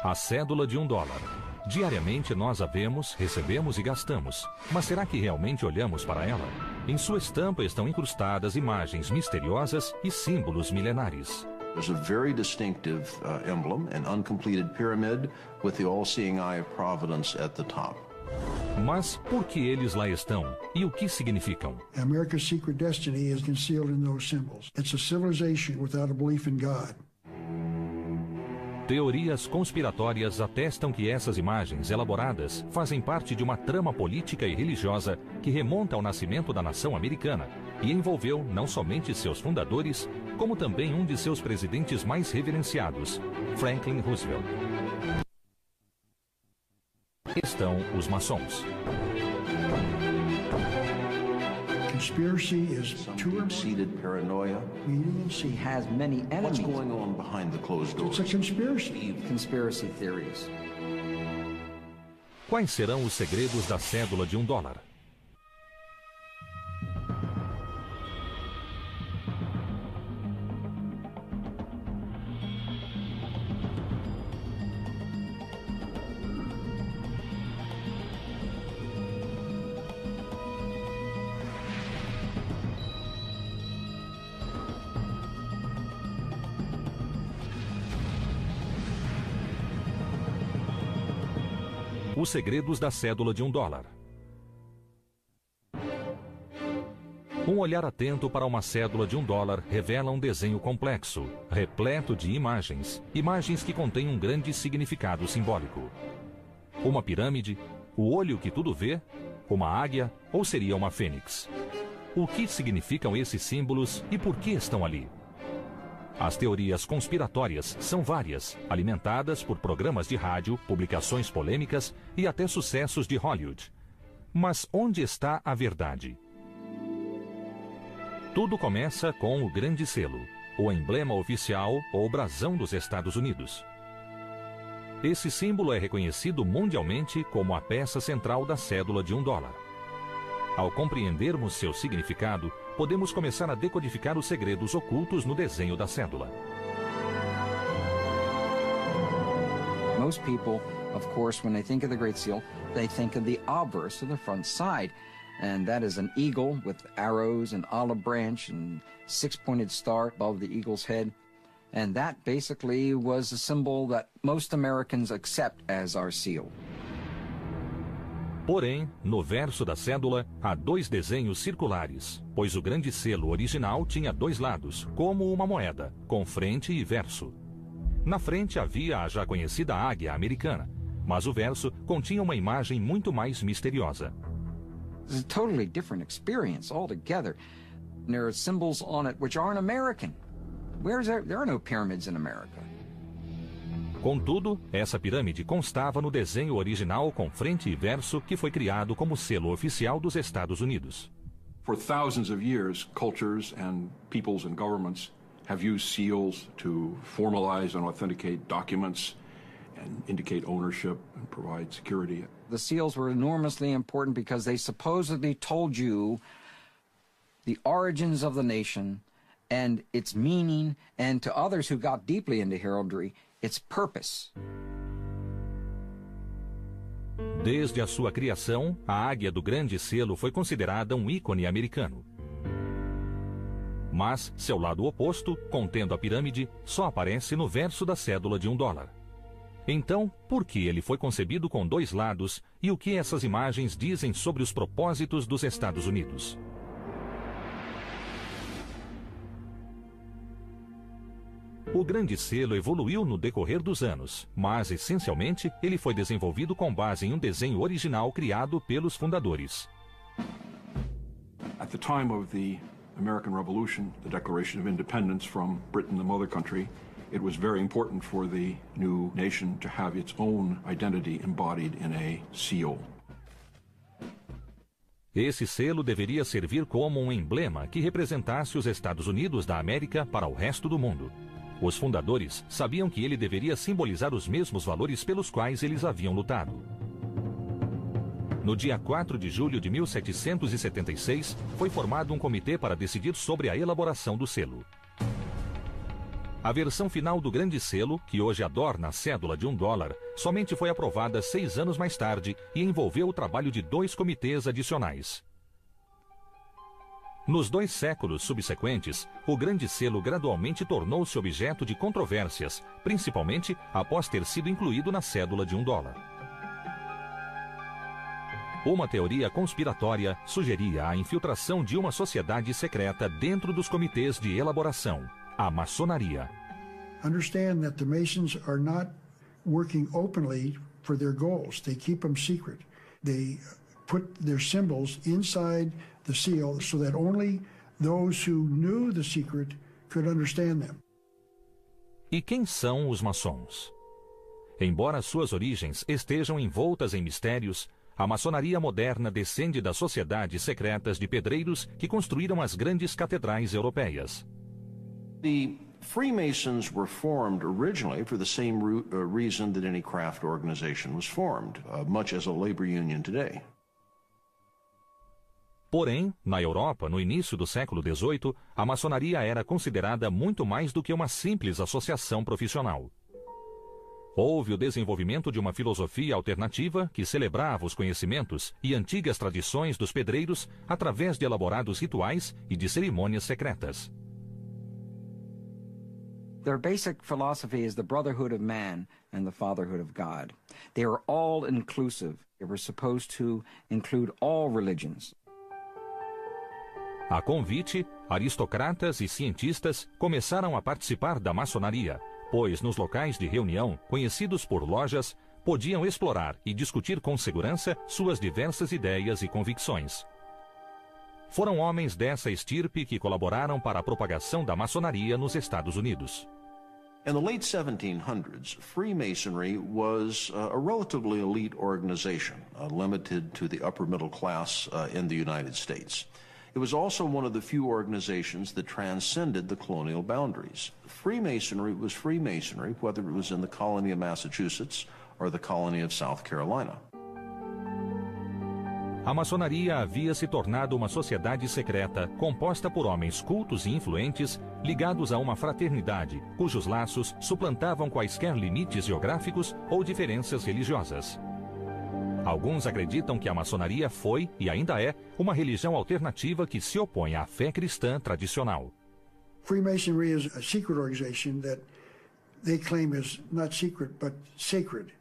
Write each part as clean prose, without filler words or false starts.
A cédula de $1. Diariamente nós a vemos, recebemos e gastamos. Mas será que realmente olhamos para ela? Em sua estampa estão incrustadas imagens misteriosas e símbolos milenares. There's a very distinctive emblem, an uncompleted pyramid with the all-seeing eye of providence at the top. Mas por que eles lá estão e o que significam? America's secret destiny is concealed in those symbols. It's a civilization without a belief in God. Teorias conspiratórias atestam que essas imagens elaboradas fazem parte de uma trama política e religiosa que remonta ao nascimento da nação americana e envolveu não somente seus fundadores, como também um de seus presidentes mais reverenciados, Franklin Roosevelt. Estão os maçons. Conspiracy is Some deep-seated paranoia. She has many enemies. What's going on behind the closed doors? It's a conspiracy. Conspiracy theories. Quais serão os segredos da cédula de $1? Os segredos da cédula de $1. Um olhar atento para uma cédula de $1 revela um desenho complexo, repleto de imagens, imagens que contêm um grande significado simbólico. Uma pirâmide, o olho que tudo vê, uma águia ou seria uma fênix? O que significam esses símbolos e por que estão ali? As teorias conspiratórias são várias, alimentadas por programas de rádio, publicações polêmicas e até sucessos de Hollywood. Mas onde está a verdade? Tudo começa com o Grande Selo, o emblema oficial ou brasão dos Estados Unidos. Esse símbolo é reconhecido mundialmente como a peça central da cédula de $1. Ao compreendermos seu significado, podemos começar a decodificar os segredos ocultos no desenho da cédula. Most people, of course, when they think of the Great Seal, they think of the obverse of the front side. And that is an eagle with arrows and olive branch and six-pointed star above the eagle's head. And that basically was a symbol that most Americans accept as our seal. Porém, no verso da cédula, há 2 desenhos circulares, pois o Grande Selo original tinha 2 lados, como uma moeda, com frente e verso. Na frente havia a já conhecida águia americana, mas o verso continha uma imagem muito mais misteriosa. It's a totally different experience altogether. There are symbols on it which aren't American. There are no pyramids in America. Contudo, essa pirâmide constava no desenho original com frente e verso que foi criado como selo oficial dos Estados Unidos. For thousands of years, cultures and peoples and governments have used seals to formalize and authenticate documents and indicate ownership and provide security. The seals were enormously important because they supposedly told you the origins of the nation and its meaning, and to others who got deeply into heraldry, its purpose. Desde a sua criação, a águia do Grande Selo foi considerada um ícone americano. Mas seu lado oposto, contendo a pirâmide, só aparece no verso da cédula de $1. Então, por que ele foi concebido com 2 lados e o que essas imagens dizem sobre os propósitos dos Estados Unidos? O Grande Selo evoluiu no decorrer dos anos, mas, essencialmente, ele foi desenvolvido com base em um desenho original criado pelos fundadores. At the time of the American Revolution, the Declaration of Independence from Britain, the mother country, it was very important for the new nation to have its own identity embodied in a seal. Esse selo deveria servir como um emblema que representasse os Estados Unidos da América para o resto do mundo. Os fundadores sabiam que ele deveria simbolizar os mesmos valores pelos quais eles haviam lutado. No dia 4 de julho de 1776, foi formado um comitê para decidir sobre a elaboração do selo. A versão final do Grande Selo, que hoje adorna a cédula de $1, somente foi aprovada 6 anos mais tarde e envolveu o trabalho de 2 comitês adicionais. Nos 2 séculos subsequentes, o Grande Selo gradualmente tornou-se objeto de controvérsias, principalmente após ter sido incluído na cédula de $1. Uma teoria conspiratória sugeria a infiltração de uma sociedade secreta dentro dos comitês de elaboração, a maçonaria. Understand that the Masons are not working openly for their goals. They keep them secret. They put their symbols inside the seal so that only those who knew the secret could understand them. E quem são os maçons? Embora suas origens estejam envoltas em mistérios, a maçonaria moderna descende das sociedades secretas de pedreiros que construíram as grandes catedrais europeias. The Freemasons were formed originally for the same reason that any craft organization was formed, much as a labor union today. Porém, na Europa, no início do século XVIII, a maçonaria era considerada muito mais do que uma simples associação profissional. Houve o desenvolvimento de uma filosofia alternativa que celebrava os conhecimentos e antigas tradições dos pedreiros através de elaborados rituais e de cerimônias secretas. Their basic philosophy is the brotherhood of man and the fatherhood of God. They are all inclusive. They were supposed to include all religions. A convite, aristocratas e cientistas começaram a participar da maçonaria, pois nos locais de reunião, conhecidos por lojas, podiam explorar e discutir com segurança suas diversas ideias e convicções. Foram homens dessa estirpe que colaboraram para a propagação da maçonaria nos Estados Unidos. In the late 1700s, Freemasonry was a relatively elite organization, limited to the upper middle class in the United States. It was also one of the few organizations that transcended the colonial boundaries. Freemasonry was Freemasonry, whether it was in the colony of Massachusetts or the colony of South Carolina. A maçonaria havia se tornado uma sociedade secreta composta por homens cultos e influentes ligados a uma fraternidade, cujos laços suplantavam quaisquer limites geográficos ou diferenças religiosas. Alguns acreditam que a maçonaria foi, e ainda é, uma religião alternativa que se opõe à fé cristã tradicional. Freemasonry is a secret organization that they claim is not secret but sacred.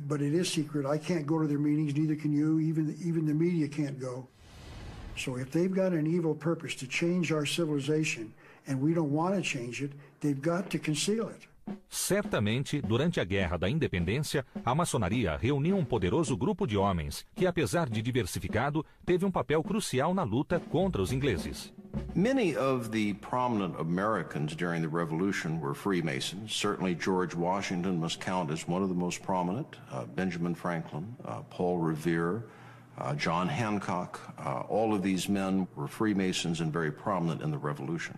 But it is secret. I can't go to their meetings, neither can you. Even the media can't go. So if they've got an evil purpose to change our civilization and we don't want to change it, they've got to conceal it. Certamente, durante a Guerra da Independência, a maçonaria reuniu um poderoso grupo de homens que, apesar de diversificado, teve um papel crucial na luta contra os ingleses. Many of the prominent Americans during the Revolution were Freemasons. Certainly George Washington must count as one of the most prominent. Benjamin Franklin, Paul Revere, John Hancock, all of these men were Freemasons and very prominent in the Revolution.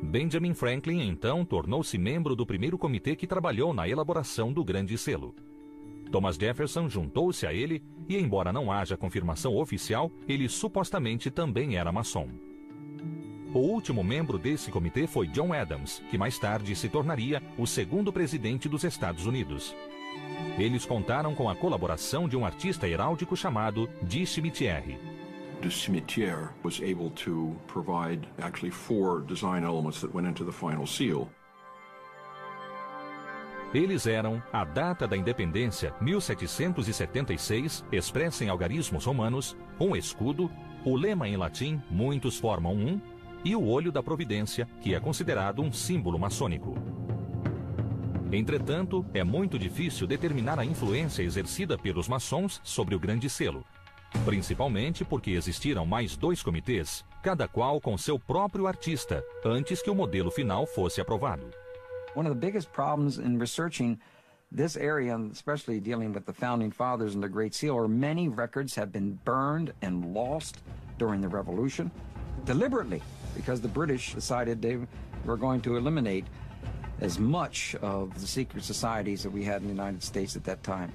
Benjamin Franklin, então, tornou-se membro do primeiro comitê que trabalhou na elaboração do Grande Selo. Thomas Jefferson juntou-se a ele e, embora não haja confirmação oficial, ele supostamente também era maçom. O último membro desse comitê foi John Adams, que mais tarde se tornaria o segundo presidente dos Estados Unidos. Eles contaram com a colaboração de um artista heráldico chamado de Cimetière. De Cimetière was able to provide actually 4 design elements that went into the final seal. Eles eram a data da independência, 1776, expressa em algarismos romanos, um escudo, o lema em latim, muitos formam um, e o olho da providência, que é considerado um símbolo maçônico. Entretanto, é muito difícil determinar a influência exercida pelos maçons sobre o Grande Selo, principalmente porque existiram mais 2 comitês, cada qual com seu próprio artista, antes que o modelo final fosse aprovado. One of the biggest problems in researching this area, especially dealing with the Founding Fathers and the Great Seal, are many records have been burned and lost during the Revolution, deliberately, because the British decided they were going to eliminate as much of the secret societies that we had in the United States at that time.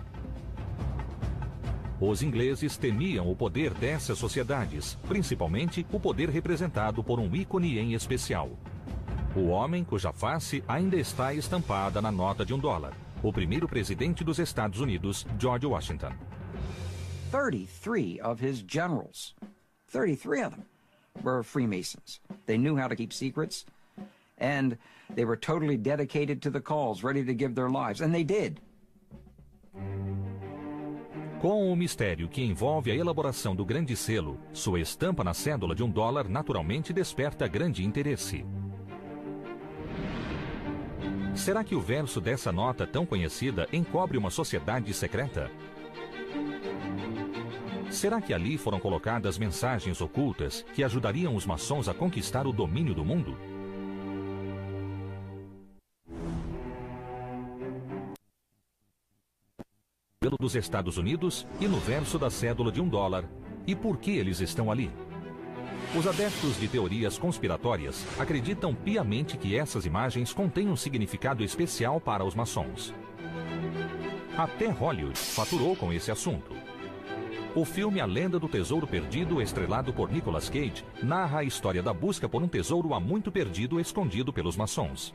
Os ingleses temiam o poder dessas sociedades, principalmente o poder representado por um ícone em especial. O homem cuja face ainda está estampada na nota de $1. O primeiro presidente dos Estados Unidos, George Washington. 33 of his generals, 33 of them, were Freemasons. They knew how to keep secrets, and they were totally dedicated to the cause, ready to give their lives, and they did. Com o mistério que envolve a elaboração do grande selo, sua estampa na cédula de $1 naturalmente desperta grande interesse. Será que o verso dessa nota tão conhecida encobre uma sociedade secreta? Será que ali foram colocadas mensagens ocultas que ajudariam os maçons a conquistar o domínio do mundo? Pelo dos Estados Unidos e no verso da cédula de $1. E por que eles estão ali? Os adeptos de teorias conspiratórias acreditam piamente que essas imagens contêm um significado especial para os maçons. Até Hollywood faturou com esse assunto. O filme A Lenda do Tesouro Perdido, estrelado por Nicolas Cage, narra a história da busca por um tesouro há muito perdido escondido pelos maçons.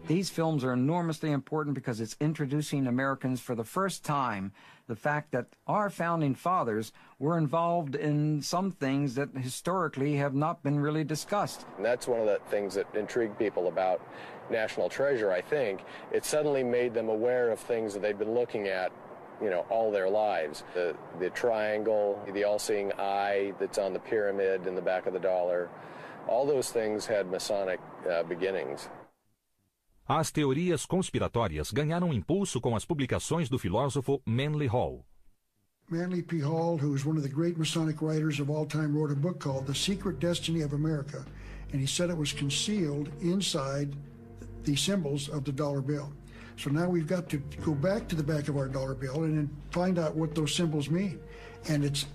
These films are enormously important because it's introducing Americans for the first time the fact that our founding fathers were involved in some things that historically have not been really discussed. And that's one of the things that intrigued people about National Treasure, I think. It suddenly made them aware of things that they'd been looking at, you know, all their lives. The triangle, the all-seeing eye that's on the pyramid in the back of the dollar, all those things had Masonic beginnings. As teorias conspiratórias ganharam impulso com as publicações do filósofo Manly Hall. Manly P. Hall, who is one of the great Masonic writers of all time, wrote a book called The Secret Destiny of America, and he said it was concealed inside the symbols of the dollar bill. So now we've got to go back to the back of our dollar bill and then find out what those symbols mean. And it's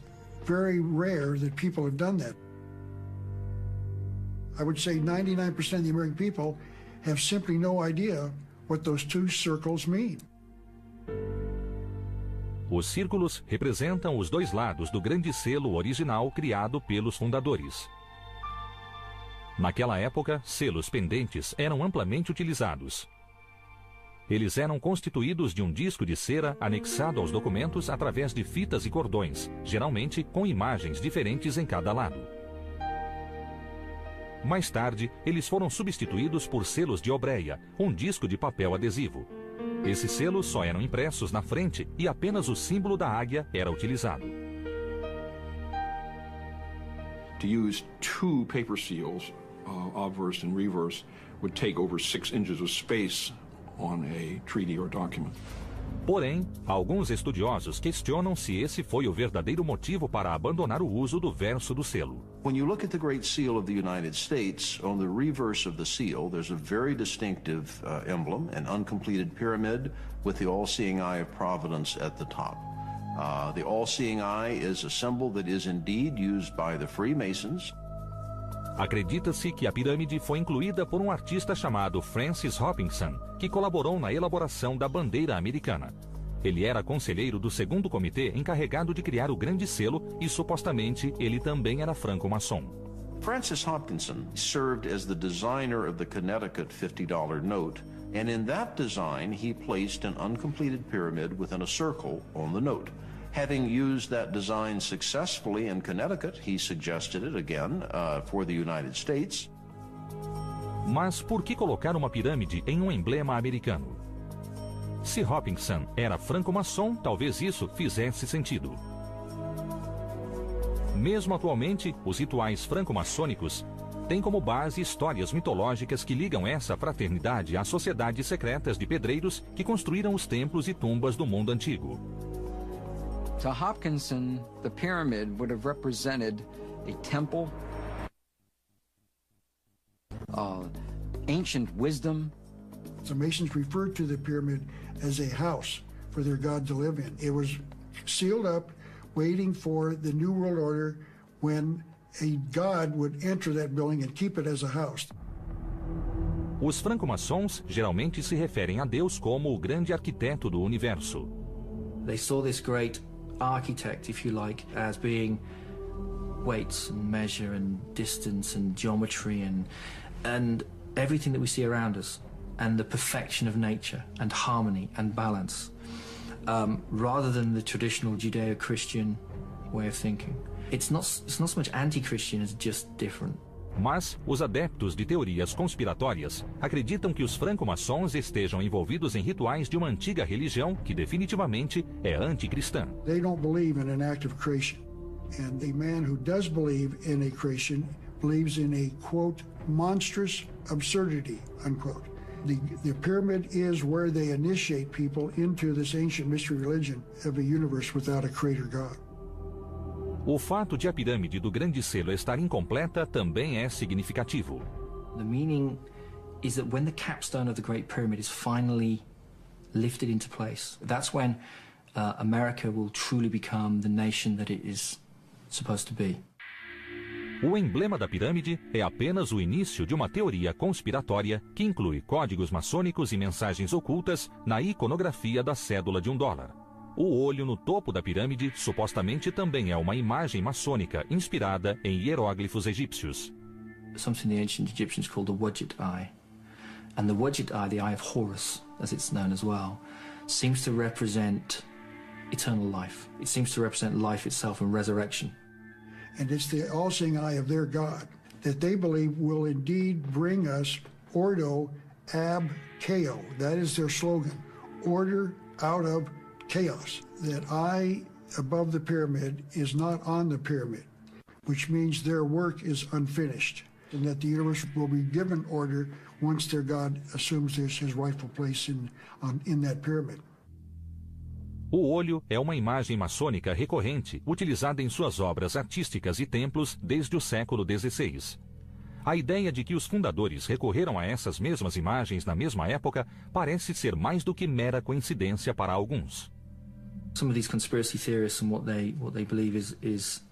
very rare that people have done that. I would say 99% of the American people have simply no idea what those two circles mean. Os círculos representam os dois lados do grande selo original criado pelos fundadores. Naquela época, selos pendentes eram amplamente utilizados. Eles eram constituídos de um disco de cera anexado aos documentos através de fitas e cordões, geralmente com imagens diferentes em cada lado. Mais tarde, eles foram substituídos por selos de obreia, um disco de papel adesivo. Esses selos só eram impressos na frente e apenas o símbolo da águia era utilizado. To use two paper seals, obverse and reverse, would take over 6 inches of space on a treaty or document. Porém, alguns estudiosos questionam se esse foi o verdadeiro motivo para abandonar o uso do verso do selo. When you look at the Great Seal of the United States, on the reverse of the seal, there's a very distinctive emblem, an uncompleted pyramid with the all-seeing eye of Providence at the top. The all-seeing eye is a symbol that is indeed used by the Freemasons. Acredita-se que a pirâmide foi incluída por um artista chamado Francis Hopkinson, que colaborou na elaboração da bandeira americana. Ele era conselheiro do segundo comitê encarregado de criar o grande selo e supostamente ele também era franco-maçom. Francis Hopkinson served as the designer of the Connecticut $50 note, and in that design he placed an uncompleted pyramid within a circle on the note. Having used that design successfully in Connecticut, he suggested it again for the United States. Mas por que colocar uma pirâmide em um emblema americano? Se Hopkinson era franco-maçom, talvez isso fizesse sentido. Mesmo atualmente, os rituais franco-maçônicos têm como base histórias mitológicas que ligam essa fraternidade às sociedades secretas de pedreiros que construíram os templos e tumbas do mundo antigo. To Hopkinson, the pyramid would have represented a temple, ancient wisdom. The Masons referred to the pyramid as a house for their God to live in. It was sealed up, waiting for the New World Order when a God would enter that building and keep it as a house. Os franco-maçons geralmente se referem a Deus como o grande arquiteto do universo. They saw this great architect, if you like, as being weights and measure and distance and geometry and everything that we see around us and the perfection of nature and harmony and balance, rather than the traditional Judeo-Christian way of thinking. It's not so much anti-Christian as just different. Mas os adeptos de teorias conspiratórias acreditam que os franco-maçons estejam envolvidos em rituais de uma antiga religião que definitivamente é anticristã. They don't believe in an act of creation. And the man who does believe in a creation believes in a, quote, monstrous absurdity, unquote. The pyramid is where they initiate people into this ancient mystery religion of a universe without a creator God. O fato de a pirâmide do Grande Selo estar incompleta também é significativo. The meaning is that when the capstone of the Great Pyramid is finally lifted into place, that's when America will truly become the nation that it is supposed to be. O emblema da pirâmide é apenas o início de uma teoria conspiratória que inclui códigos maçônicos e mensagens ocultas na iconografia da cédula de $1. O olho no topo da pirâmide supostamente também é uma imagem maçônica inspirada em hieróglifos egípcios. Something the ancient Egyptians called the Wadjet Eye. And the Wadjet Eye, the Eye of Horus, as it's known as well, seems to represent eternal life. It seems to represent life itself and resurrection. And it's the all-seeing eye of their God that they believe will indeed bring us Ordo ab Chao. That is their slogan, order out of chaos. That eye above the pyramid is not on the pyramid, which means their work is unfinished, and that the universe will be given order once their God assumes his rightful place in that pyramid. O olho é uma imagem maçônica recorrente, utilizada em suas obras artísticas e templos desde o século XVI. A ideia de que os fundadores recorreram a essas mesmas imagens na mesma época parece ser mais do que mera coincidência para alguns. Some of these conspiracy theorists and what they believe is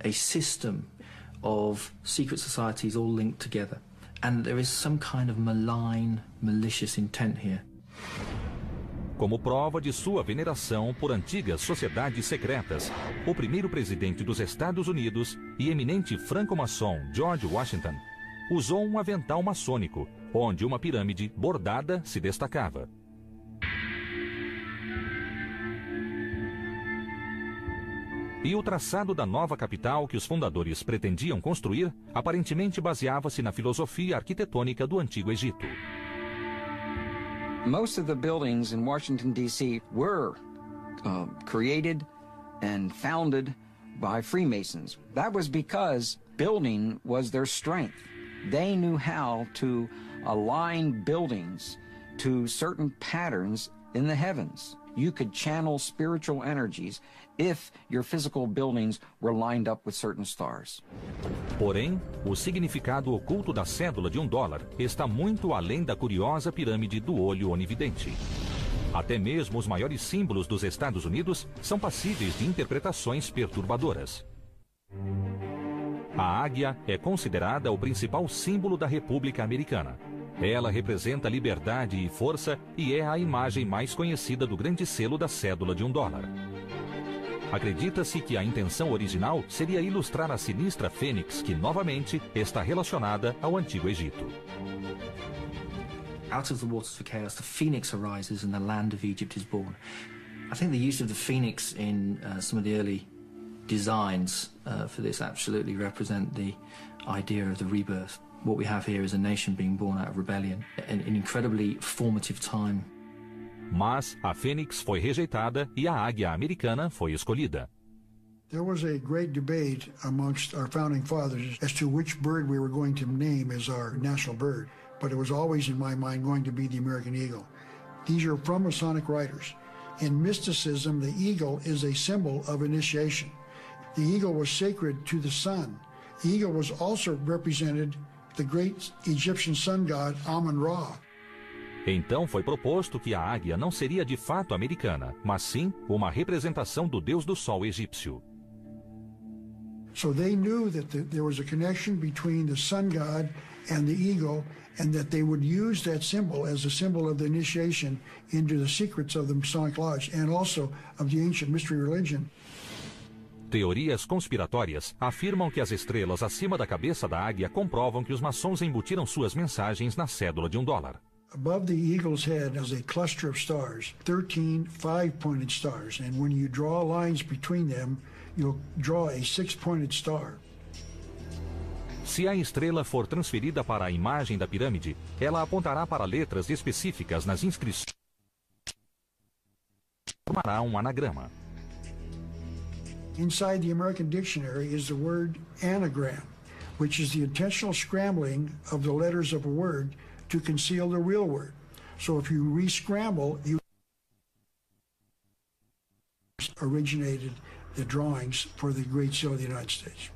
a system of secret societies all linked together, and there is some kind of malign, malicious intent here. Como prova de sua veneração por antigas sociedades secretas, o primeiro presidente dos Estados Unidos e eminente franco-maçom George Washington usou um avental maçônico, onde uma pirâmide bordada se destacava. E o traçado da nova capital que os fundadores pretendiam construir aparentemente baseava-se na filosofia arquitetônica do Antigo Egito. Most of the buildings in Washington, D.C. were created and founded by Freemasons. That was because building was their strength. They knew how to align buildings to certain patterns in the heavens. You could channel spiritual energies if your physical buildings were lined up with certain stars. Porém, o significado oculto da cédula de $1 está muito além da curiosa pirâmide do olho onividente. Até mesmo os maiores símbolos dos Estados Unidos são passíveis de interpretações perturbadoras. A águia é considerada o principal símbolo da República Americana. Ela representa liberdade e força e é a imagem mais conhecida do grande selo da cédula de $1. Acredita-se que a intenção original seria ilustrar a sinistra fênix que, novamente, está relacionada ao Antigo Egito. Out of the waters of chaos, the phoenix arises and the land of Egypt is born. I think the use of the phoenix in some of the early designs for this absolutely represent the idea of the rebirth. What we have here is a nation being born out of rebellion, an incredibly formative time. Mas a fênix foi rejeitada e a águia americana foi escolhida. There was a great debate amongst our founding fathers as to which bird we were going to name as our national bird, but it was always in my mind going to be the American eagle. These are from Masonic writers. In mysticism, the eagle is a symbol of initiation. The eagle was sacred to the sun. The eagle was also represented the great Egyptian sun god Amun-Ra. Então foi proposto que a águia não seria de fato americana, mas sim uma representação do deus do sol egípcio. So they knew that there was a connection between the sun god and the eagle, and that they would use that symbol as a symbol of the initiation into the secrets of the Masonic Lodge and also of the ancient mystery religion. Teorias conspiratórias afirmam que as estrelas acima da cabeça da águia comprovam que os maçons embutiram suas mensagens na cédula de $1. Above the eagle's head is a cluster of stars, 13 five-pointed stars, and when you draw lines between them, you'll draw a six-pointed star. Se a estrela for transferida para a imagem da pirâmide, ela apontará para letras específicas nas inscrições e formará um anagrama. Inside the American dictionary is the word anagram, which is the intentional scrambling of the letters of a word to conceal the real word. So if you re-scramble, you originated the drawings for the Great Seal of the United States.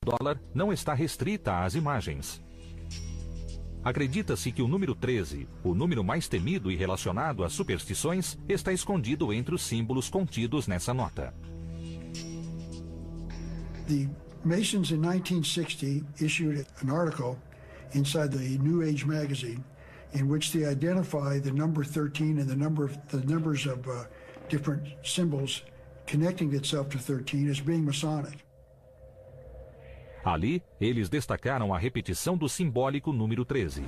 O dólar não está restrita às imagens. Acredita-se que o número 13, o número mais temido e relacionado às superstições, está escondido entre os símbolos contidos nessa nota. The Masons in 1960 issued an article inside the New Age magazine in which they identify the number 13 and the numbers of different symbols connecting itself to 13 as being Masonic. Ali, eles destacaram a repetição do simbólico número 13.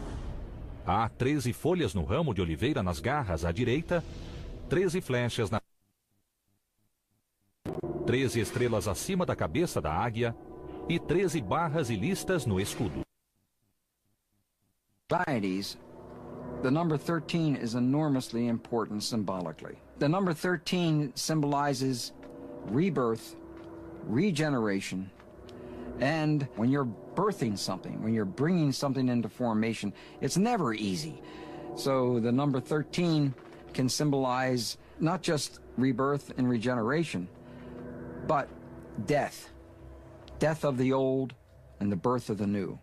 Há 13 folhas no ramo de oliveira nas garras à direita, 13 flechas na 13 estrelas acima da cabeça da águia e 13 barras e listas no escudo. Societies, the number 13 is enormously important symbolically. The number 13 symbolizes rebirth, regeneration, and when you're birthing something, when you're bringing something into formation, it's never easy. So the number 13 can symbolize not just rebirth and regeneration, but death. Death of the old and the birth of the new.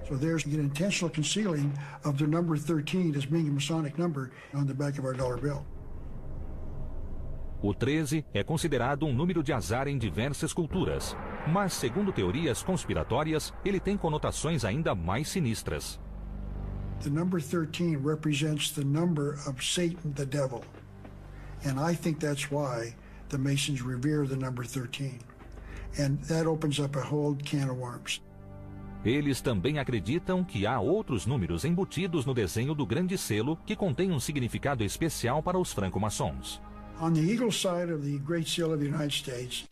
So there's an intentional concealing of the number 13 as being a Masonic number on the back of our dollar bill. O 13 é considerado um número de azar em diversas culturas, mas, segundo teorias conspiratórias, ele tem conotações ainda mais sinistras. The number 13 represents the number of Satan, the devil. And I think that's why the Masons revere the number 13. And that opens up a whole can of worms. Eles também acreditam que há outros números embutidos no desenho do grande selo que contém um significado especial para os franco-maçons. On the eagle side of the Great Seal of the United States,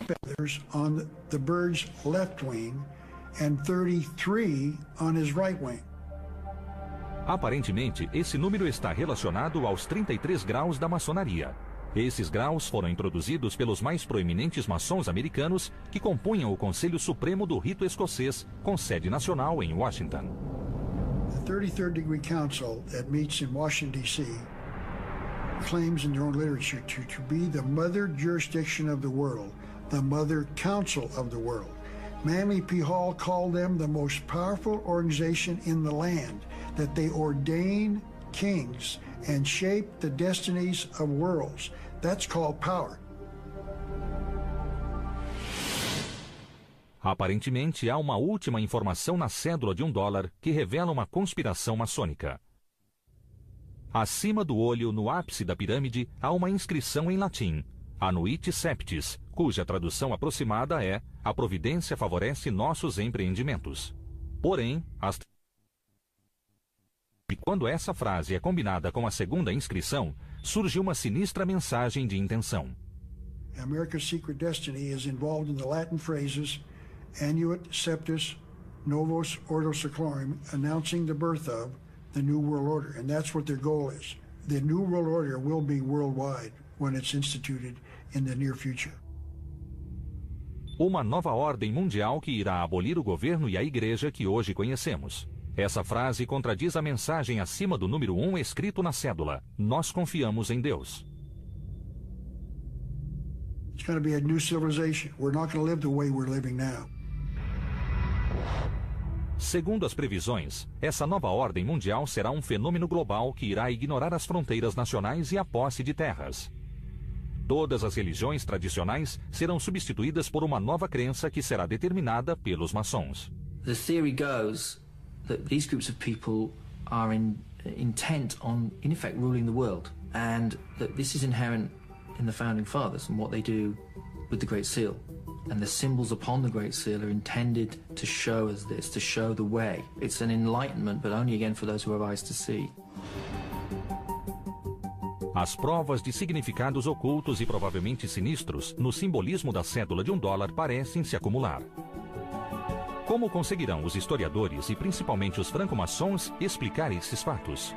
feathers on the bird's left wing and 33 on his right wing. Aparentemente, esse número está relacionado aos 33 graus da maçonaria. Esses graus foram introduzidos pelos mais proeminentes maçons americanos que compunham o Conselho Supremo do Rito Escocês, com sede nacional em Washington. The 33rd Degree Council that meets in Washington, D.C. claims in their own literature to be the mother jurisdiction of the world, the mother council of the world. Manly P. Hall called them the most powerful organization in the land, that they ordain kings and shape the destinies of worlds. That's called power. Aparentemente, há uma última informação na cédula de $1 que revela uma conspiração maçônica. Acima do olho, no ápice da pirâmide, há uma inscrição em latim, Anuit Septis, cuja tradução aproximada é A providência favorece nossos empreendimentos. Porém, e quando essa frase é combinada com a segunda inscrição, surge uma sinistra mensagem de intenção. America's secret destiny is involved in the Latin phrases Annuit Septis Novos Ordo Seclorum, announcing the birth of the New World Order, and that's what their goal is. The New World Order will be worldwide when it's instituted in the near future. Uma nova ordem mundial que irá abolir o governo e a igreja que hoje conhecemos. Essa frase contradiz a mensagem acima do número 1 escrito na cédula. Nós confiamos em Deus. It's going to be a new civilization. We're not going to live the way we're living now. Segundo as previsões, essa nova ordem mundial será um fenômeno global que irá ignorar as fronteiras nacionais e a posse de terras. Todas as religiões tradicionais serão substituídas por uma nova crença que será determinada pelos maçons. The theory goes that these groups of people are intent on, in effect, ruling the world, and that this is inherent in the Founding Fathers and what they do with the Great Seal. And the symbols upon the Great Seal are intended to show us this, to show the way. It's an enlightenment, but only again for those who have eyes to see. As provas de significados ocultos e provavelmente sinistros no simbolismo da cédula de $1 parecem se acumular. Como conseguirão os historiadores e principalmente os franco-maçons explicar esses fatos?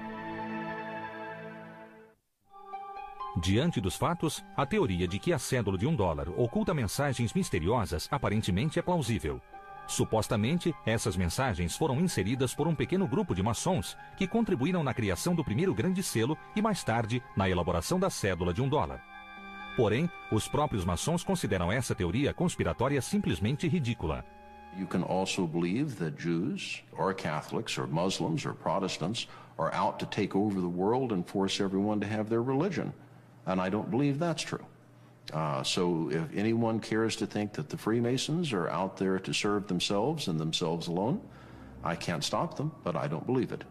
Diante dos fatos, a teoria de que a cédula de $1 oculta mensagens misteriosas aparentemente é plausível. Supostamente, essas mensagens foram inseridas por um pequeno grupo de maçons que contribuíram na criação do primeiro grande selo e mais tarde na elaboração da cédula de $1. Porém, os próprios maçons consideram essa teoria conspiratória simplesmente ridícula. You can also believe that Jews or Catholics or Muslims or Protestants are out to take over the world and force everyone to have their religion. And I don't believe that's true. So if anyone cares to think that the Freemasons are out there to serve themselves and themselves alone, I can't stop them, but I don't believe it.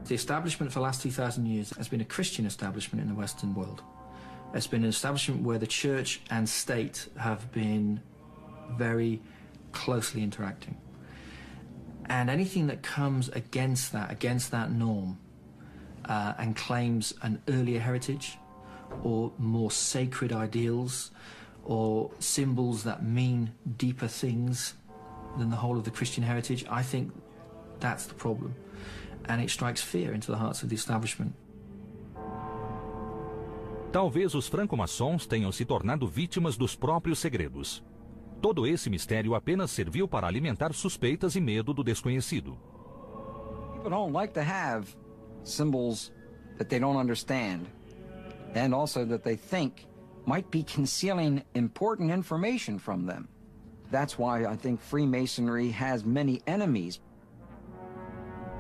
The establishment for the last 2,000 years has been a Christian establishment in the Western world. It's been an establishment where the church and state have been very closely interacting. And anything that comes against that norm, and claims an earlier heritage or more sacred ideals or symbols that mean deeper things than the whole of the Christian heritage, I think that's the problem. And it strikes fear into the hearts of the establishment. Talvez os franco-maçons tenham se tornado vítimas dos próprios segredos. Todo esse mistério apenas serviu para alimentar suspeitas e medo do desconhecido. People don't like to have symbols that they don't understand, and also that they think might be concealing important information from them. That's why I think Freemasonry has many enemies.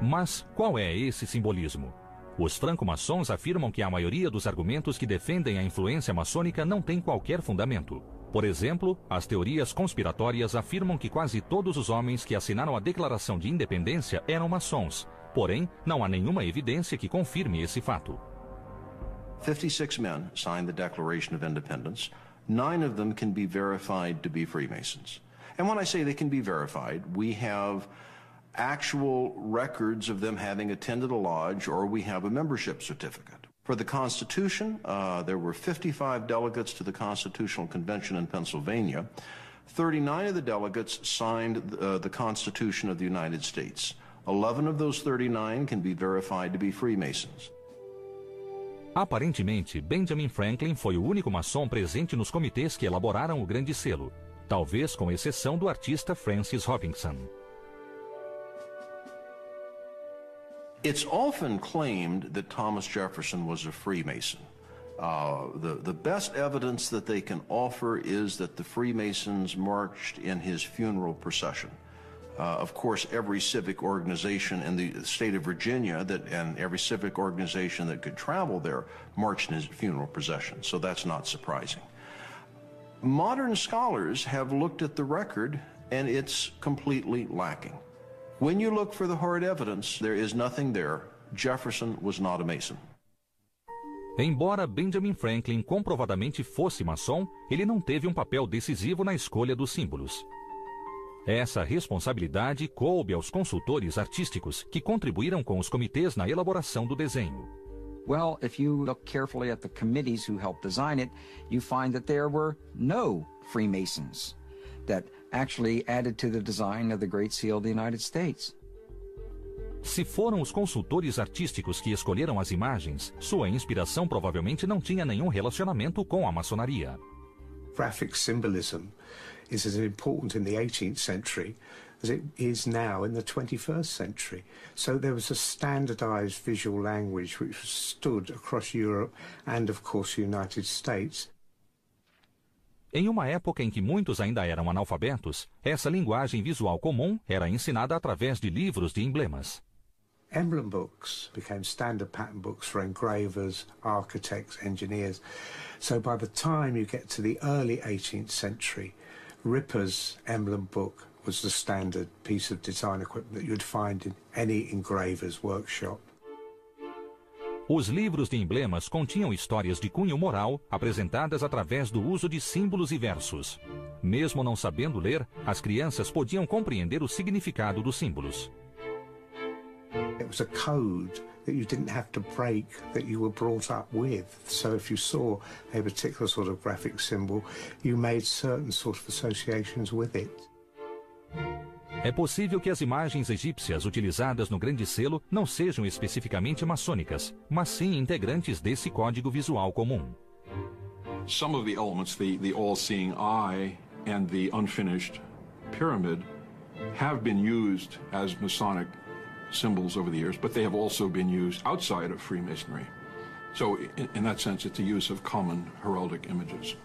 Mas qual é esse simbolismo? Os franco-maçons afirmam que a maioria dos argumentos que defendem a influência maçônica não tem qualquer fundamento. Por exemplo, as teorias conspiratórias afirmam que quase todos os homens que assinaram a Declaração de Independência eram maçons. Porém, não há nenhuma evidência que confirme esse fato. 56 men signed the Declaration of Independence. 9 of them can be verified to be Freemasons. And when I say they can be verified, we have actual records of them having attended a lodge, or we have a membership certificate. For the Constitution, there were 55 delegates to the Constitutional Convention in Pennsylvania. 39 of the delegates signed the Constitution of the United States. 11 of those 39 can be verified to be Freemasons. Aparentemente, Benjamin Franklin foi o único maçom presente nos comitês que elaboraram o Grande Selo, talvez com exceção do artista Francis Hopkinson. It's often claimed that Thomas Jefferson was a Freemason. The best evidence that they can offer is that the Freemasons marched in his funeral procession. Of course, every civic organization in the state of Virginia and every civic organization that could travel there marched in his funeral procession, so that's not surprising. Modern scholars have looked at the record, and it's completely lacking. When you look for the hard evidence, there is nothing there. Jefferson was not a Mason. Embora Benjamin Franklin comprovadamente fosse maçom, ele não teve um papel decisivo na escolha dos símbolos. Essa responsabilidade coube aos consultores artísticos que contribuíram com os comitês na elaboração do desenho. Well, if you look carefully at the committees who helped design it, you find that there were no Freemasons that actually added to the design of the Great Seal of the United States. Se foram os consultores artísticos que escolheram as imagens, sua inspiração provavelmente não tinha nenhum relacionamento com a maçonaria. Graphic symbolism is as important in the 18th century as it is now in the 21st century. So there was a standardized visual language which stood across Europe and, of course, the United States. Em uma época em que muitos ainda eram analfabetos, essa linguagem visual comum era ensinada através de livros de emblemas. Emblem books became standard pattern books for engravers, architects, engineers. So by the time you get to the early 18th century, Ripper's emblem book was the standard piece of design equipment that you'd find in any engraver's workshop. Os livros de emblemas continham histórias de cunho moral apresentadas através do uso de símbolos e versos. Mesmo não sabendo ler, as crianças podiam compreender o significado dos símbolos. It was a code that you didn't have to break, that you were brought up with. So if you saw a particular sort of graphic symbol, you made certain sort of associations with it. É possível que as imagens egípcias utilizadas no Grande Selo não sejam especificamente maçônicas, mas sim integrantes desse código visual comum. Some of the elements, the all-seeing eye and the unfinished pyramid, have been used as Masonic symbols over the years, but they have also been used outside of Freemasonry. So in that sense, it's a use of common heraldic images.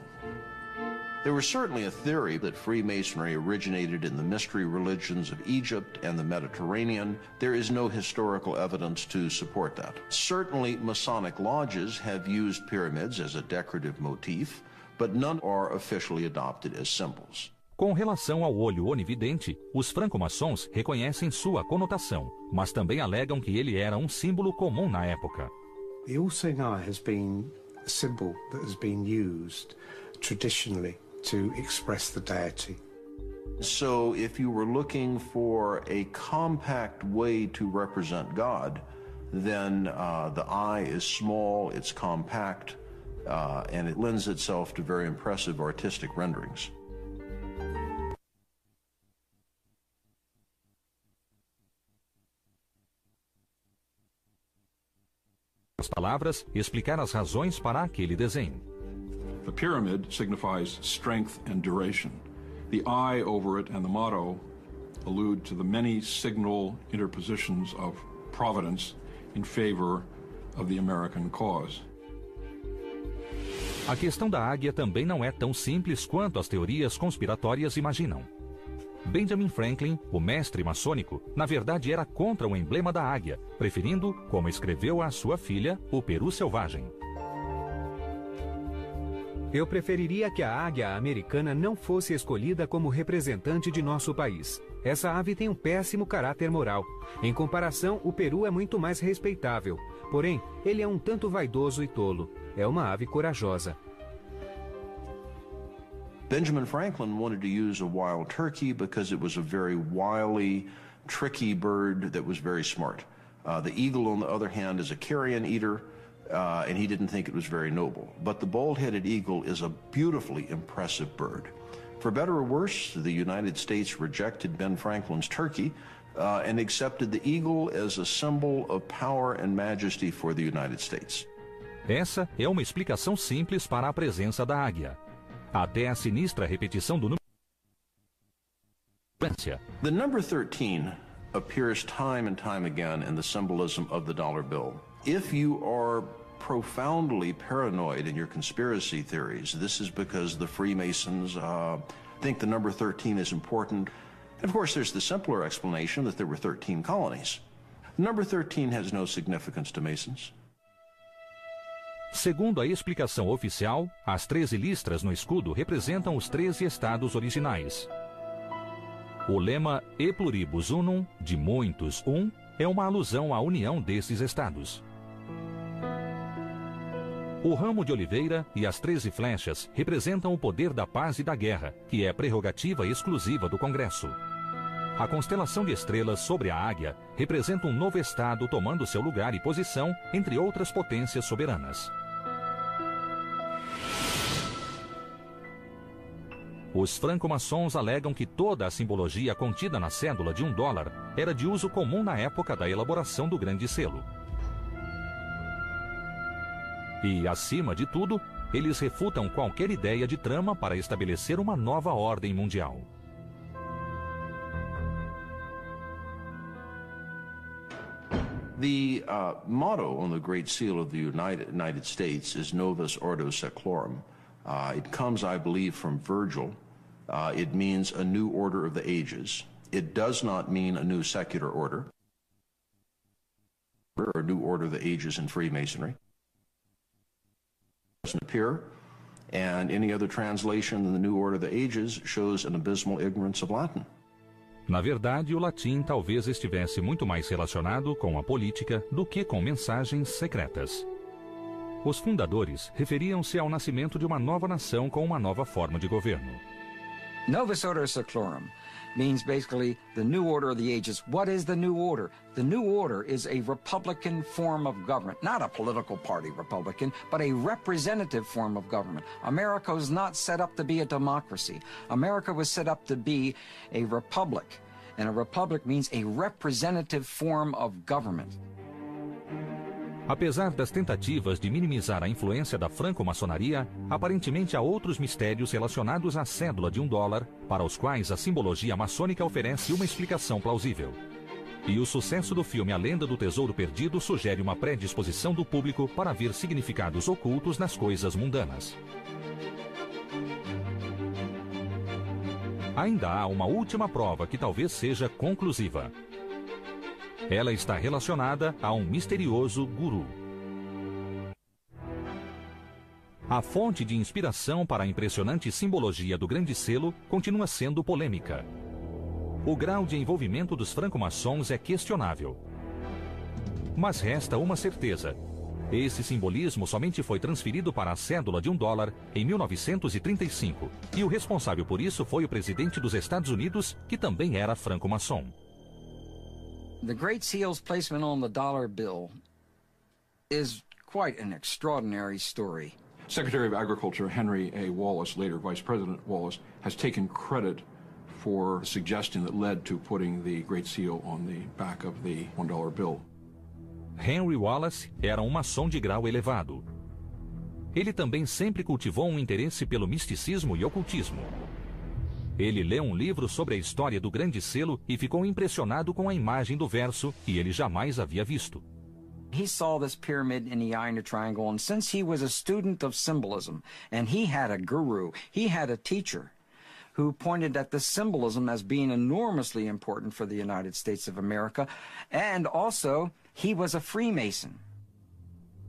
There was certainly a theory that Freemasonry originated in the mystery religions of Egypt and the Mediterranean. There is no historical evidence to support that. Certainly, Masonic lodges have used pyramids as a decorative motif, but none are officially adopted as symbols. Com relação ao olho onividente, os franco-maçons reconhecem sua conotação, mas também alegam que ele era um símbolo comum na época. The all-seeing eye has been a symbol that has been used traditionally to express the deity. So if you were looking for a compact way to represent God, then the eye is small, it's compact, and it lends itself to very impressive artistic renderings. As palavras, explicar as razões para aquele desenho. The pyramid signifies strength and duration. The eye over it and the motto allude to the many signal interpositions of providence in favor of the American cause. A questão da águia também não é tão simples quanto as teorias conspiratórias imaginam. Benjamin Franklin, o mestre maçônico, na verdade era contra o emblema da águia, preferindo, como escreveu a sua filha, o peru selvagem. Eu preferiria que a águia americana não fosse escolhida como representante de nosso país. Essa ave tem um péssimo caráter moral. Em comparação, o peru é muito mais respeitável. Porém, ele é um tanto vaidoso e tolo. É uma ave corajosa. Benjamin Franklin wanted to use a wild turkey because it was a very wily, tricky bird that was very smart. The eagle, on the other hand, is a carrion eater. And he didn't think it was very noble. But the bald-headed eagle is a beautifully impressive bird. For better or worse, the United States rejected Ben Franklin's turkey and accepted the eagle as a symbol of power and majesty for the United States. Essa é uma explicação simples para a presença da águia. Até a sinistra repetição do número. The number 13 appears time and time again in the symbolism of the dollar bill. If you are profoundly paranoid in your conspiracy theories, this is because the Freemasons think the number 13 is important. And of course, there's the simpler explanation that there were 13 colonies. Number 13 has no significance to Masons. Segundo a explicação oficial, as 13 listras no escudo representam os 13 estados originais. O lema E pluribus unum, de muitos um, é uma alusão à união desses estados. O ramo de oliveira e as 13 flechas representam o poder da paz e da guerra, que é prerrogativa exclusiva do Congresso. A constelação de estrelas sobre a águia representa um novo estado tomando seu lugar e posição entre outras potências soberanas. Os franco-maçons alegam que toda a simbologia contida na cédula de $1 era de uso comum na época da elaboração do Grande Selo. E, acima de tudo, eles refutam qualquer ideia de trama para estabelecer uma nova ordem mundial. The motto on the Great Seal of the United States is Novus Ordo Seclorum. It comes, I believe, from Virgil. It means a new order of the ages. It does not mean a new secular order or a new order of the ages in Freemasonry. It doesn't appear, and any other translation in the New Order of the Ages shows an abysmal ignorance of Latin. Na verdade, o latim talvez estivesse muito mais relacionado com a política do que com mensagens secretas. Os fundadores referiam-se ao nascimento de uma nova nação com uma nova forma de governo. Novus Ordo Seclorum means basically the new order of the ages. What is the new order? The new order is a republican form of government, not a political party republican, but a representative form of government. America was not set up to be a democracy. America was set up to be a republic, and a republic means a representative form of government. Apesar das tentativas de minimizar a influência da franco-maçonaria, aparentemente há outros mistérios relacionados à cédula de $1, para os quais a simbologia maçônica oferece uma explicação plausível. E o sucesso do filme A Lenda do Tesouro Perdido sugere uma predisposição do público para ver significados ocultos nas coisas mundanas. Ainda há uma última prova que talvez seja conclusiva. Ela está relacionada a um misterioso guru. A fonte de inspiração para a impressionante simbologia do grande selo continua sendo polêmica. O grau de envolvimento dos franco-maçons é questionável. Mas resta uma certeza. Esse simbolismo somente foi transferido para a cédula de $1 em 1935, e o responsável por isso foi o presidente dos Estados Unidos, que também era franco-maçom. The Great Seal's placement on the dollar bill is quite an extraordinary story. Secretary of Agriculture Henry A. Wallace, later Vice President Wallace, has taken credit for the suggestion that led to putting the Great Seal on the back of the $1 bill. Henry Wallace era um maçom de grau elevado. Ele também sempre cultivou um interesse pelo misticismo e ocultismo. Ele leu um livro sobre a história do grande selo e ficou impressionado com a imagem do verso que ele jamais havia visto. He saw this pyramid in the eye in the triangle, and since he was a student of symbolism, and he had a guru, he had a teacher who pointed at the symbolism as being enormously important for the United States of America, and also he was a Freemason.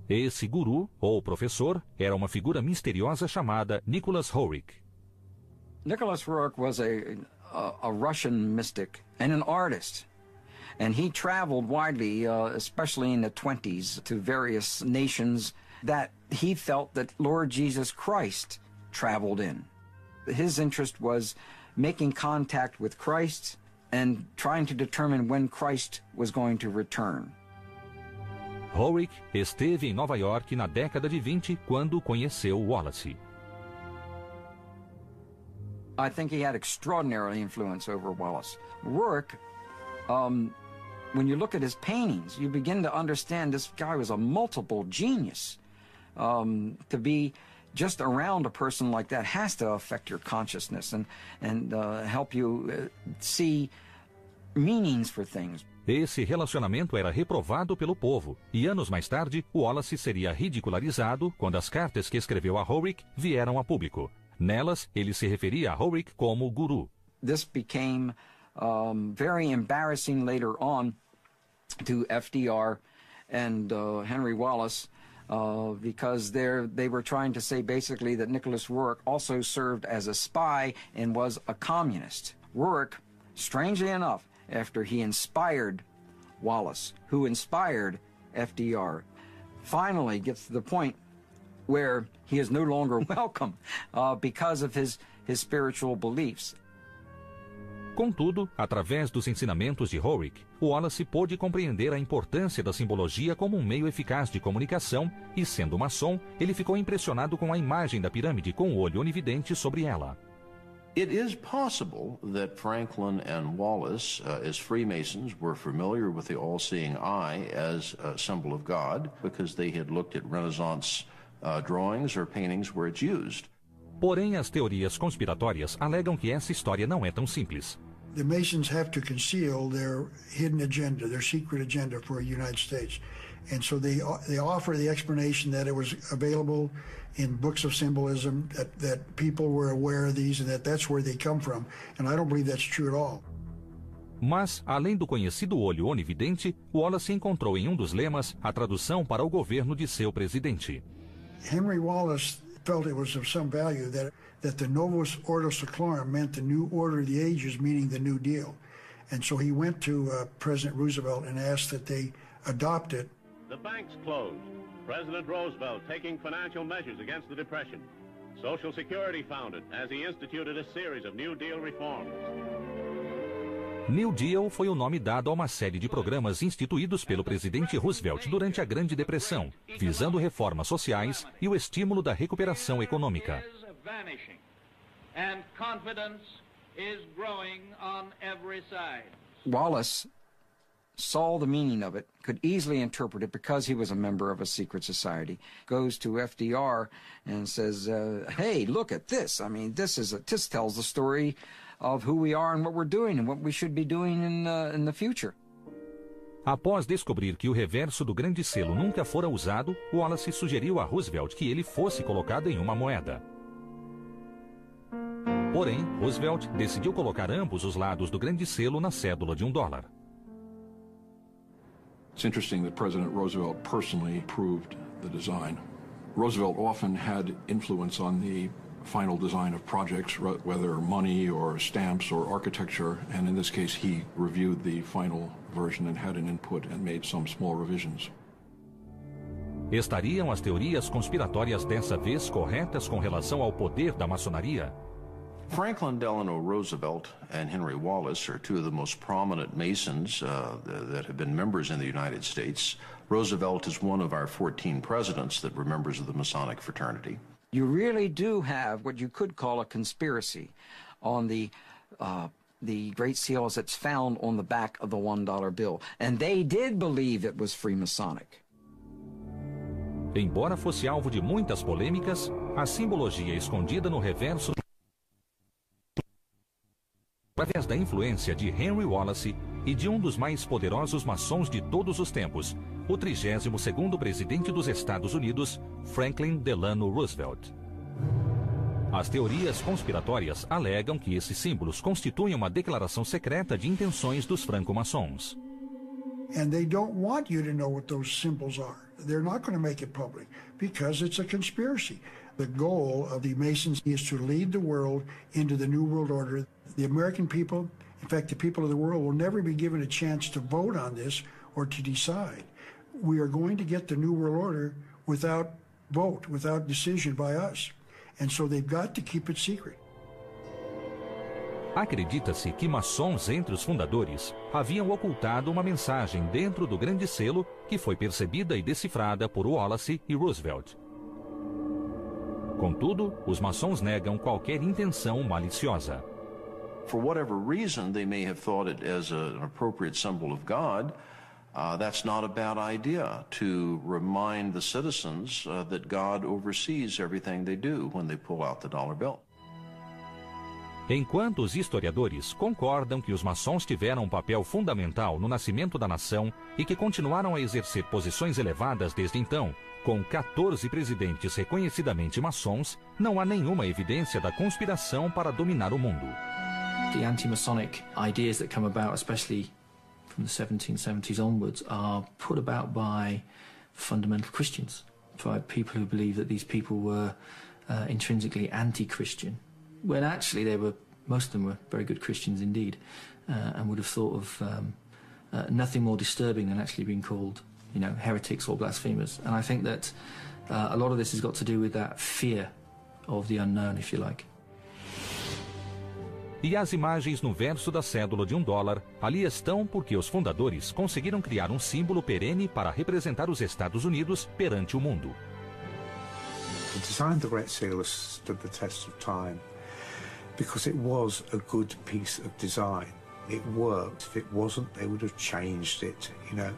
Esse guru, ou professor, era uma figura misteriosa chamada Nicholas Roerich. Nicholas Roerich was a Russian mystic and an artist. And he traveled widely, especially in the 20s, to various nations that he felt that Lord Jesus Christ traveled in. His interest was making contact with Christ and trying to determine when Christ was going to return. Roerich esteve em Nova York na década de 20 quando conheceu Wallace. I think he had extraordinary influence over Wallace. Roerich, when you look at his paintings, you begin to understand this guy was a multiple genius. To be just around a person like that has to affect your consciousness and help you see meanings for things. Esse relacionamento era reprovado pelo povo, e anos mais tarde, Wallace seria ridicularizado quando as cartas que escreveu a Roerich vieram a público. Nelas, ele se referia a Roerich como guru. This became very embarrassing later on to FDR and Henry Wallace because they were trying to say basically that Nicholas Roerich also served as a spy and was a communist. Roerich, strangely enough, after he inspired Wallace, who inspired FDR, finally gets to the point where he is no longer welcome because of his spiritual beliefs. Contudo, através dos ensinamentos de Roerich, Wallace pôde compreender a importância da simbologia como um meio eficaz de comunicação e, sendo maçom, ele ficou impressionado com a imagem da pirâmide com o olho onividente sobre ela. It is possible that Franklin and Wallace, as Freemasons, were familiar with the all-seeing eye as a symbol of God because they had looked at Renaissance drawings or paintings where it's used. Porém, as teorias conspiratórias alegam que essa história não é tão simples. The Masons have to conceal their hidden agenda, their secret agenda for the United States. And so they offer the explanation that it was available in books of symbolism, that people were aware of these, and that's where they come from. And I don't believe that's true at all. Mas, além do conhecido olho onividente, Wallace encontrou em um dos lemas a tradução para o governo de seu presidente. Henry Wallace felt it was of some value that the Novus Ordo Seclorum meant the new order of the ages, meaning the New Deal. And so he went to President Roosevelt and asked that they adopt it. The banks closed. President Roosevelt taking financial measures against the Depression. Social Security founded as he instituted a series of New Deal reforms. New Deal foi o nome dado a uma série de programas instituídos pelo presidente Roosevelt durante a Grande Depressão, visando reformas sociais e o estímulo da recuperação econômica. Wallace saw the meaning of it, could easily interpret it because he was a member of a secret society, goes to FDR and says, hey, look at this. I mean, this tells the story of who we are and what we're doing and what we should be doing in the future. Após descobrir que o reverso do grande selo nunca fora usado, Wallace sugeriu a Roosevelt que ele fosse colocado em uma moeda. Porém, Roosevelt decidiu colocar ambos os lados do grande selo na cédula de $1. It's interesting that President Roosevelt personally approved the design. Roosevelt often had influence on the final design of projects, whether money or stamps or architecture, and in this case he reviewed the final version and had an input and made some small revisions. Estariam as teorias conspiratórias dessa vez corretas com relação ao poder da maçonaria? Franklin Delano Roosevelt and Henry Wallace are two of the most prominent Masons that have been members in the United States. Roosevelt is one of our 14 presidents that were members of the Masonic fraternity. You really do have what you could call a conspiracy on the Great Seal as it's found on the back of the $1 bill. And they did believe it was Freemasonic. Embora fosse alvo de muitas polêmicas, a simbologia escondida no reverso através da influência de Henry Wallace e de um dos mais poderosos maçons de todos os tempos, o 32º presidente dos Estados Unidos, Franklin Delano Roosevelt. As teorias conspiratórias alegam que esses símbolos constituem uma declaração secreta de intenções dos franco-maçons. And they don't want you to know what those symbols are. They're not going to make it public because it's a conspiracy. The goal of the Masons is to lead the world into the New World Order. The American people, in fact, the people of the world, will never be given a chance to vote on this or to decide. We are going to get the New World Order without vote, without decision by us. And so they've got to keep it secret. Acredita-se que maçons entre os fundadores haviam ocultado uma mensagem dentro do grande selo que foi percebida e decifrada por Wallace e Roosevelt. Contudo, os maçons negam qualquer intenção maliciosa. For whatever reason they may have thought it as an appropriate symbol of God, that's not a bad idea to remind the citizens that God oversees everything they do when they pull out the dollar bill. Enquanto os historiadores concordam que os maçons tiveram um papel fundamental no nascimento da nação e que continuaram a exercer posições elevadas desde então, com 14 presidentes reconhecidamente maçons, não há nenhuma evidência da conspiração para dominar o mundo. The anti-Masonic ideas that come about, especially from the 1770s onwards, are put about by fundamental Christians, by people who believe that these people were intrinsically anti-Christian, when actually most of them were very good Christians indeed, and would have thought of nothing more disturbing than actually being called, heretics or blasphemers. And I think that a lot of this has got to do with that fear of the unknown, if you like. E as imagens no verso da cédula de $1 ali estão porque os fundadores conseguiram criar um símbolo perene para representar os Estados Unidos perante o mundo. The design of the Great Seal has stood the test of time because it was a good piece of design. It worked. If it wasn't, they would have changed it,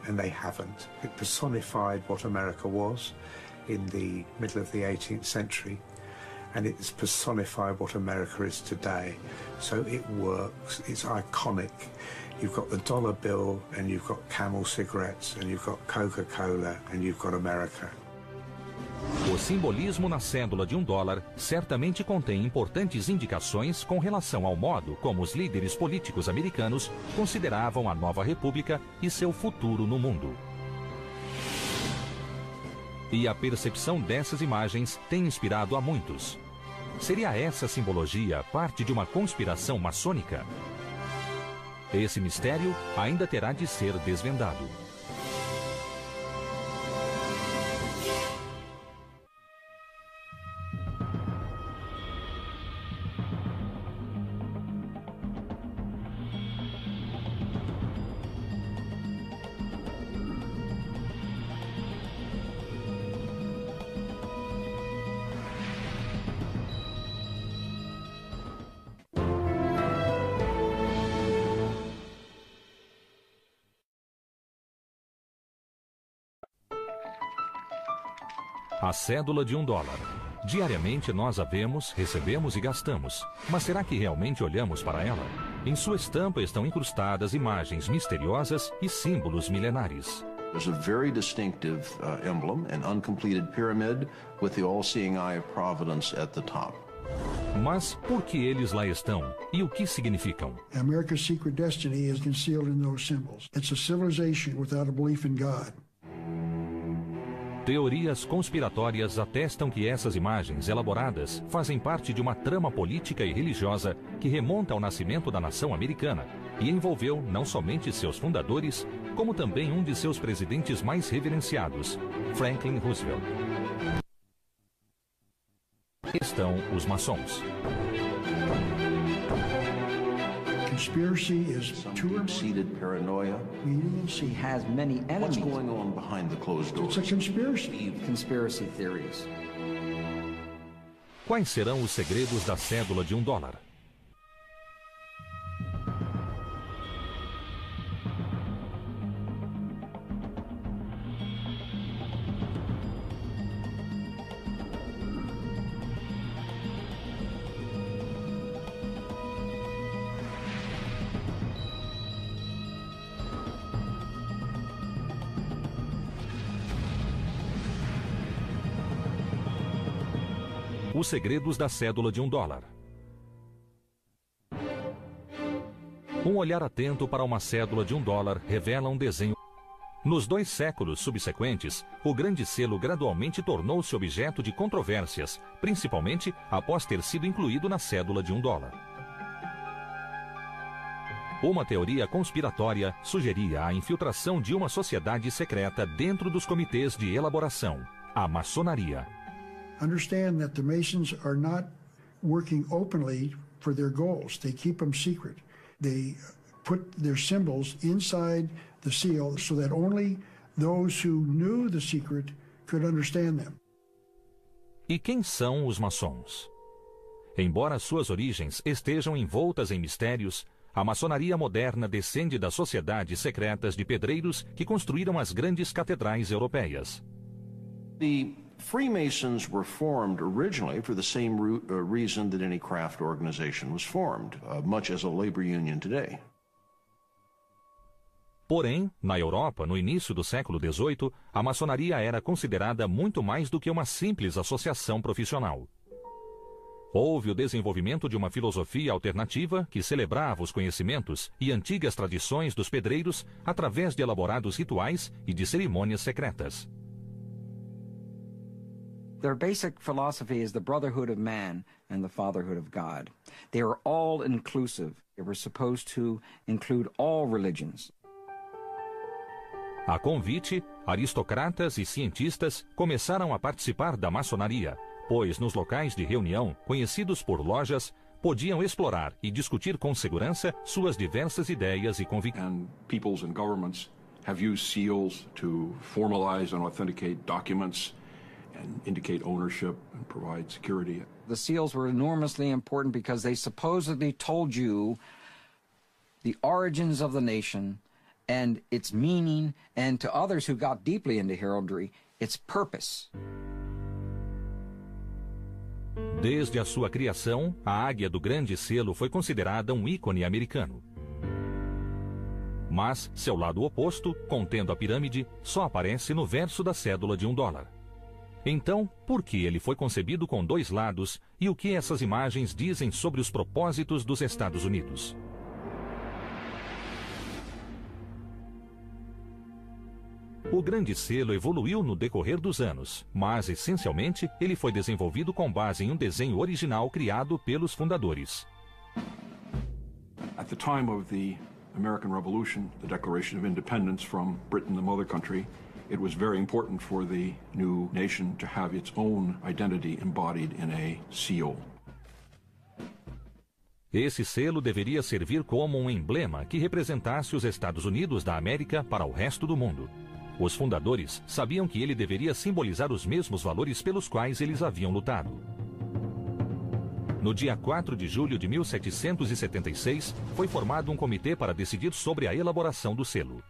and they haven't. It personified what America was in the middle of the 18th century, and it's personified what America is today. So it works. It's iconic. You've got the dollar bill, and you've got Camel cigarettes, and you've got Coca-Cola, and you've got America. O simbolismo na cédula de $1 certamente contém importantes indicações com relação ao modo como os líderes políticos americanos consideravam a nova república e seu futuro no mundo. E a percepção dessas imagens tem inspirado a muitos. Seria essa simbologia parte de uma conspiração maçônica? Esse mistério ainda terá de ser desvendado. A cédula de $1. Diariamente nós a vemos, recebemos e gastamos. Mas será que realmente olhamos para ela? Em sua estampa estão incrustadas imagens misteriosas e símbolos milenares. There's a very distinctive emblem, an uncompleted pyramid with the all-seeing eye of providence at the top. Mas por que eles lá estão? E o que significam? America's secret destiny is concealed in those symbols. It's a civilization without a belief in God. Teorias conspiratórias atestam que essas imagens elaboradas fazem parte de uma trama política e religiosa que remonta ao nascimento da nação americana e envolveu não somente seus fundadores, como também um de seus presidentes mais reverenciados, Franklin Roosevelt. Estão os maçons. Conspiracy is Deep-seated paranoia. She has many What's enemies. going on behind the closed doors? It's a conspiracy. Conspiracy theories. Quais serão os segredos da cédula de $1? Os segredos da cédula de $1. Um olhar atento para uma cédula de $1 revela um desenho. Nos 2 séculos subsequentes, o grande selo gradualmente tornou-se objeto de controvérsias, principalmente após ter sido incluído na cédula de $1. Uma teoria conspiratória sugeria a infiltração de uma sociedade secreta dentro dos comitês de elaboração, a maçonaria. Understand that the Masons are not working openly for their goals. They keep them secret. They put their symbols inside the seal so that only those who knew the secret could understand them. E quem são os maçons? Embora suas origens estejam envoltas em mistérios, a maçonaria moderna descende das sociedades secretas de pedreiros que construíram as grandes catedrais europeias. The Freemasons were formed originally for the same reason that any craft organization was formed, much as a labor union today. Porém, na Europa, no início do século XVIII, a maçonaria era considerada muito mais do que uma simples associação profissional. Houve o desenvolvimento de uma filosofia alternativa que celebrava os conhecimentos e antigas tradições dos pedreiros através de elaborados rituais e de cerimônias secretas. Their basic philosophy is the brotherhood of man and the fatherhood of God. They are all inclusive. They were supposed to include all religions. A convite, aristocratas e cientistas começaram a participar da maçonaria, pois nos locais de reunião, conhecidos por lojas, podiam explorar e discutir com segurança suas diversas ideias e convicções. And peoples and governments have used seals to formalize and authenticate documents and indicate ownership and provide security. The seals were enormously important because they supposedly told you the origins of the nation and its meaning, and to others who got deeply into heraldry, its purpose. Desde a sua criação, a águia do grande selo foi considerada um ícone americano. Mas seu lado oposto, contendo a pirâmide, só aparece no verso da cédula de $1. Então, por que ele foi concebido com 2 lados e o que essas imagens dizem sobre os propósitos dos Estados Unidos? O grande selo evoluiu no decorrer dos anos, mas, essencialmente, ele foi desenvolvido com base em um desenho original criado pelos fundadores. At the time of the American Revolution, the Declaration of Independence from Britain, the mother country, it was very important for the new nation to have its own identity embodied in a seal. Esse selo deveria servir como um emblema que representasse os Estados Unidos da América para o resto do mundo. Os fundadores sabiam que ele deveria simbolizar os mesmos valores pelos quais eles haviam lutado. No dia 4 de julho de 1776, foi formado um comitê para decidir sobre a elaboração do selo.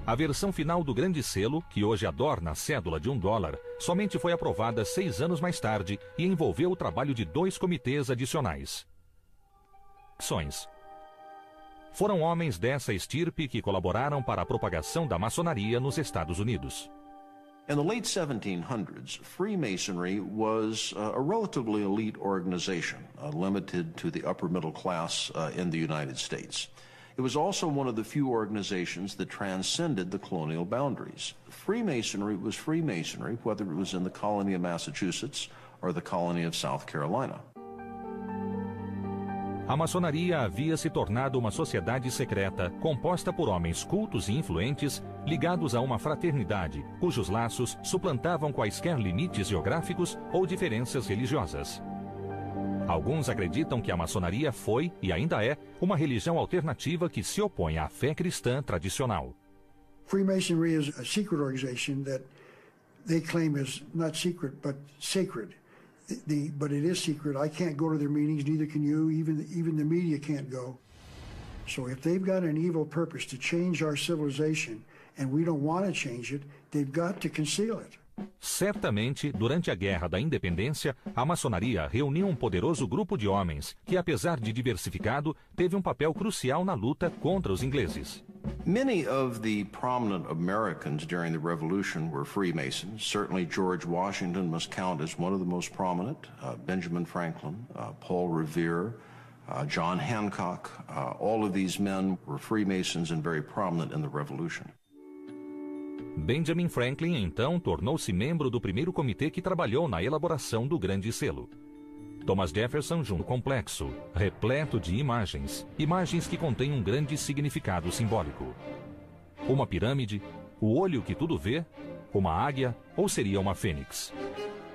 A versão final do Grande Selo, que hoje adorna a cédula de $1, somente foi aprovada 6 anos mais tarde e envolveu o trabalho de 2 comitês adicionais. Foram homens dessa estirpe que colaboraram para a propagação da maçonaria nos Estados Unidos. In the late 1700s, Freemasonry was a relatively elite organization, limited to the upper middle class in the United States. It was also one of the few organizations that transcended the colonial boundaries. Freemasonry was Freemasonry, whether it was in the colony of Massachusetts or the colony of South Carolina. A maçonaria havia se tornado uma sociedade secreta, composta por homens cultos e influentes, ligados a uma fraternidade, cujos laços suplantavam quaisquer limites geográficos ou diferenças religiosas. Alguns acreditam que a maçonaria foi, e ainda é, uma religião alternativa que se opõe à fé cristã tradicional. Freemasonry is a secret organization that they claim is not secret but sacred. But it is secret. I can't go to their meetings, neither can you. Even the media can't go. So if they've got an evil purpose to change our civilization and we don't want to change it, they've got to conceal it. Certamente, durante a Guerra da Independência, a maçonaria reuniu um poderoso grupo de homens que, apesar de diversificado, teve um papel crucial na luta contra os ingleses. Many of the prominent Americans during the Revolution were Freemasons. Certainly George Washington must count as one of the most prominent. Benjamin Franklin, Paul Revere, John Hancock, all of these men were Freemasons and very prominent in the Revolution. Benjamin Franklin, então, tornou-se membro do primeiro comitê que trabalhou na elaboração do Grande Selo. Thomas Jefferson junto complexo, repleto de imagens que contêm um grande significado simbólico. Uma pirâmide, o olho que tudo vê, uma águia ou seria uma fênix?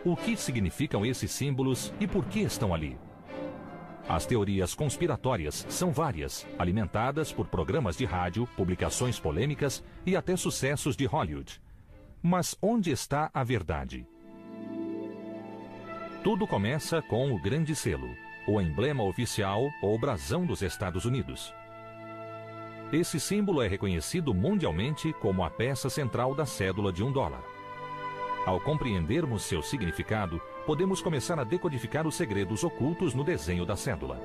O que significam esses símbolos e por que estão ali? As teorias conspiratórias são várias, alimentadas por programas de rádio, publicações polêmicas e até sucessos de Hollywood. Mas onde está a verdade? Tudo começa com o Grande Selo, o emblema oficial ou brasão dos Estados Unidos. Esse símbolo é reconhecido mundialmente como a peça central da cédula de $1. Ao compreendermos seu significado, podemos começar a decodificar os segredos ocultos no desenho da cédula.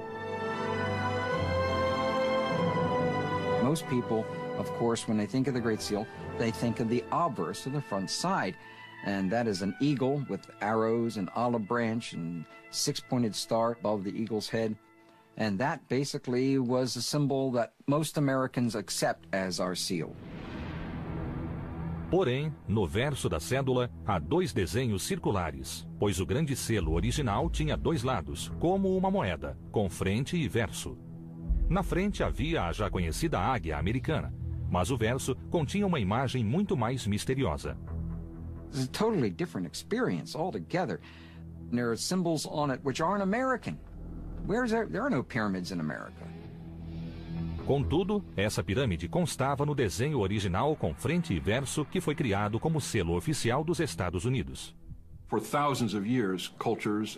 Most people, of course, when they think of the Great Seal, they think of the obverse of the front side. And that is an eagle with arrows and olive branch and 6-pointed star above the eagle's head. And that basically was a symbol that most Americans accept as our seal. Porém, no verso da cédula, há 2 desenhos circulares, pois o Grande Selo original tinha 2 lados, como uma moeda, com frente e verso. Na frente havia a já conhecida águia americana, mas o verso continha uma imagem muito mais misteriosa. It's a totally different experience altogether. There are symbols on it which aren't American. There are no pyramids in America. Contudo, essa pirâmide constava no desenho original com frente e verso que foi criado como selo oficial dos Estados Unidos. For thousands of years, cultures